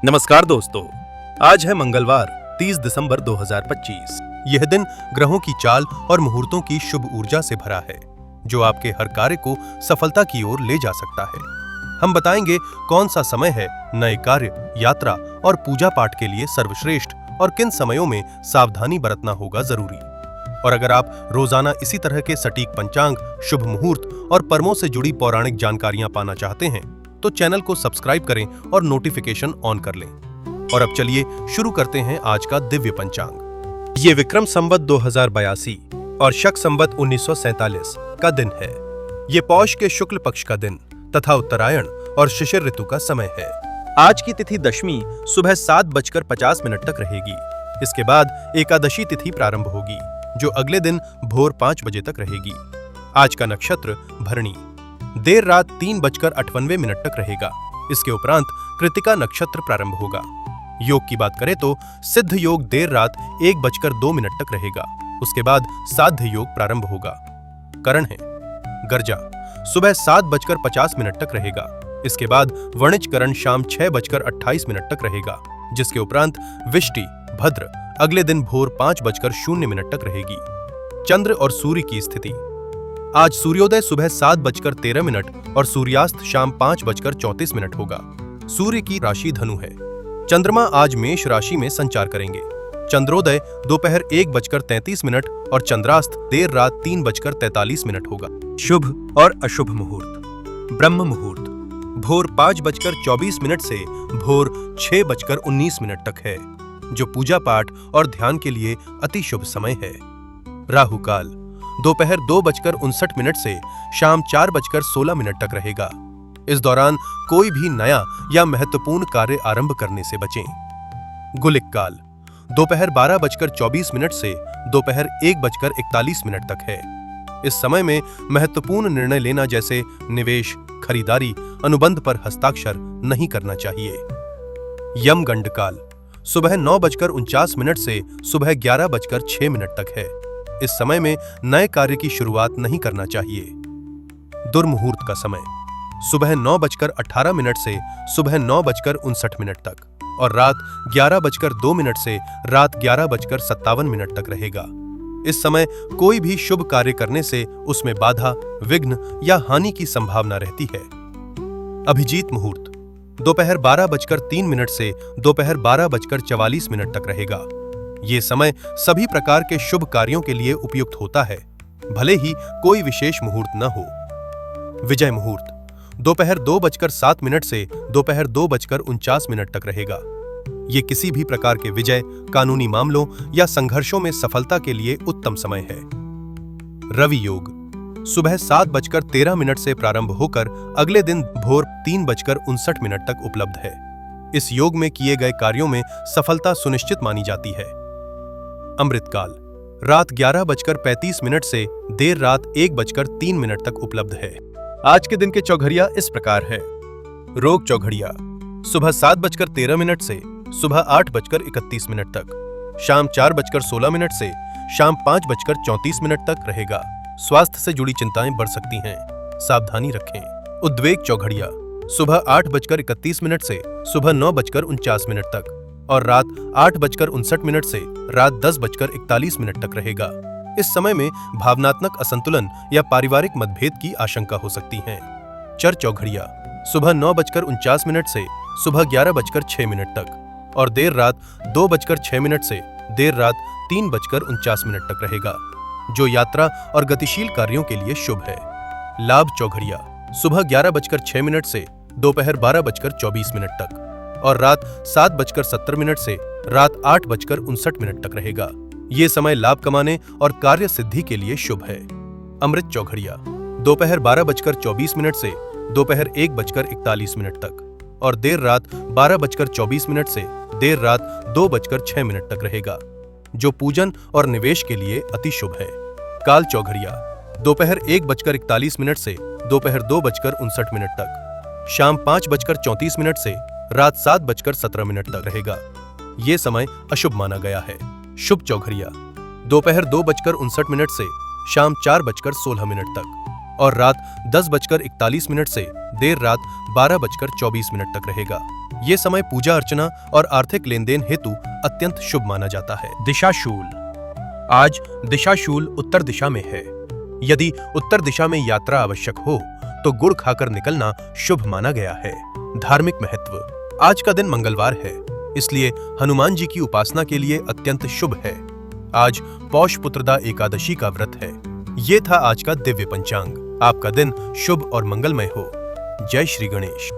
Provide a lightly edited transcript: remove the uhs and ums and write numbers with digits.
नमस्कार दोस्तों, आज है मंगलवार 30 दिसंबर 2025। यह दिन ग्रहों की चाल और मुहूर्तों की शुभ ऊर्जा से भरा है, जो आपके हर कार्य को सफलता की ओर ले जा सकता है। हम बताएंगे कौन सा समय है नए कार्य, यात्रा और पूजा पाठ के लिए सर्वश्रेष्ठ और किन समयों में सावधानी बरतना होगा जरूरी। और अगर आप रोजाना इसी तरह के सटीक पंचांग, शुभ मुहूर्त और पर्वों से जुड़ी पौराणिक जानकारियां पाना चाहते हैं तो चैनल को सब्सक्राइब करें और नोटिफिकेशन ऑन कर लें। और अब चलिए शुरू करते हैं आज का दिव्य पंचांग। ये विक्रम संवत 2082 और शक संवत 1947 का दिन है। ये पौष के शुक्ल पक्ष का दिन तथा उत्तरायण और शिशिर ऋतु का समय है। आज की तिथि दशमी सुबह 7:50 तक रहेगी। इसके बाद एकादशी तिथि प्रारंभ होगी, जो अगले दिन भोर 5 बजे तक रहेगी। आज का नक्षत्र भरणी देर रात 3:58 तक रहेगा। इसके उपरांत कृतिका नक्षत्र प्रारंभ होगा। योग की बात करें तो सिद्ध योग देर रात 1:02 तक रहेगा। उसके बाद साध्य योग प्रारंभ होगा। करण है गर्जा सुबह 7:50 तक रहेगा। इसके बाद वणिज करण शाम 6:28 तक रहेगा, जिसके उपरांत विष्टि भद्र अगले दिन भोर 5:00 तक रहेगी। चंद्र और सूर्य की स्थिति। आज सूर्योदय सुबह 7:13 और सूर्यास्त शाम 5:34 होगा। सूर्य की राशि धनु है। चंद्रमा आज मेष राशि में संचार करेंगे। चंद्रोदय दोपहर 1:33 और चंद्रास्त देर रात 3:43 होगा। शुभ और अशुभ मुहूर्त। ब्रह्म मुहूर्त भोर 5:24 से भोर 6:19 तक है, जो पूजा पाठ और ध्यान के लिए अति शुभ समय है। राहु काल दोपहर 2:59 से शाम 4:16 तक रहेगा। इस दौरान कोई भी नया या महत्वपूर्ण कार्य आरंभ करने से बचें। गुलिक काल दोपहर 12:24 से दोपहर 1:41 तक है। इस समय में महत्वपूर्ण निर्णय लेना जैसे निवेश, खरीदारी, अनुबंध पर हस्ताक्षर नहीं करना चाहिए। यमगंड काल सुबह 9:49 से सुबह 11:06 तक है। इस समय में नए कार्य की शुरुआत नहीं करना चाहिए। दुर्मुहूर्त का समय सुबह 9:18 से सुबह 9:59 तक और रात 11:02 से रात 11:57 तक रहेगा। इस समय कोई भी शुभ कार्य करने से उसमें बाधा, विघ्न या हानि की संभावना रहती है। अभिजीत मुहूर्त दोपहर 12:03 से दोपहर 12:44 तक रहेगा। ये समय सभी प्रकार के शुभ कार्यों के लिए उपयुक्त होता है, भले ही कोई विशेष मुहूर्त न हो। विजय मुहूर्त दोपहर 2:07 से दोपहर 2:49 तक रहेगा। ये किसी भी प्रकार के विजय, कानूनी मामलों या संघर्षों में सफलता के लिए उत्तम समय है। रवि योग सुबह 7:13 से प्रारंभ होकर अगले दिन भोर 3:59 तक उपलब्ध है। इस योग में किए गए कार्यों में सफलता सुनिश्चित मानी जाती है। अमृतकाल रात 11:35 से देर रात 1:03 तक उपलब्ध है। आज के दिन के चौघड़िया इस प्रकार है। रोग चौघड़िया सुबह 7:13 से सुबह 8:31 तक, शाम 4:16 से शाम 5:34 तक रहेगा। स्वास्थ्य से जुड़ी चिंताएं बढ़ सकती हैं, सावधानी रखें। उद्वेग चौघड़िया सुबह 8:31 से सुबह 9:49 तक और रात 8:59 से रात 10:41 तक रहेगा। इस समय में भावनात्मक असंतुलन या पारिवारिक मतभेद की आशंका हो सकती है। चर चौघड़िया सुबह 9:49 से सुबह 11:06 तक और देर रात 2:06 से देर रात 3:49 तक रहेगा, जो यात्रा और गतिशील कार्यों के लिए शुभ है। लाभ चौघड़िया सुबह 11:06 से दोपहर 12:24 तक और रात 7:17 से रात 8:59 तक रहेगा। ये समय लाभ कमाने और कार्य सिद्धि के लिए शुभ है। अमृत चौघड़िया दोपहर 12:24 से दोपहर 1:41 तक और देर रात 12:24 से देर रात 2:06 तक रहेगा, जो पूजन और निवेश के लिए अति शुभ है। काल चौघड़िया दोपहर 1:41 से दोपहर 2:59 तक, शाम 5:34 से रात 7:17 तक रहेगा। ये समय अशुभ माना गया है। शुभ चौघड़िया दोपहर 2:59 से शाम 4:16 तक और रात 10:41 से देर रात 12:24 तक रहेगा। ये समय पूजा अर्चना और आर्थिक लेन देन हेतु अत्यंत शुभ माना जाता है। दिशाशूल। आज दिशाशूल उत्तर दिशा में है। यदि उत्तर दिशा में यात्रा आवश्यक हो तो गुड़ खाकर निकलना शुभ माना गया है। धार्मिक महत्व। आज का दिन मंगलवार है, इसलिए हनुमान जी की उपासना के लिए अत्यंत शुभ है। आज पौष पुत्रदा एकादशी का व्रत है। ये था आज का दिव्य पंचांग। आपका दिन शुभ और मंगलमय हो। जय श्री गणेश।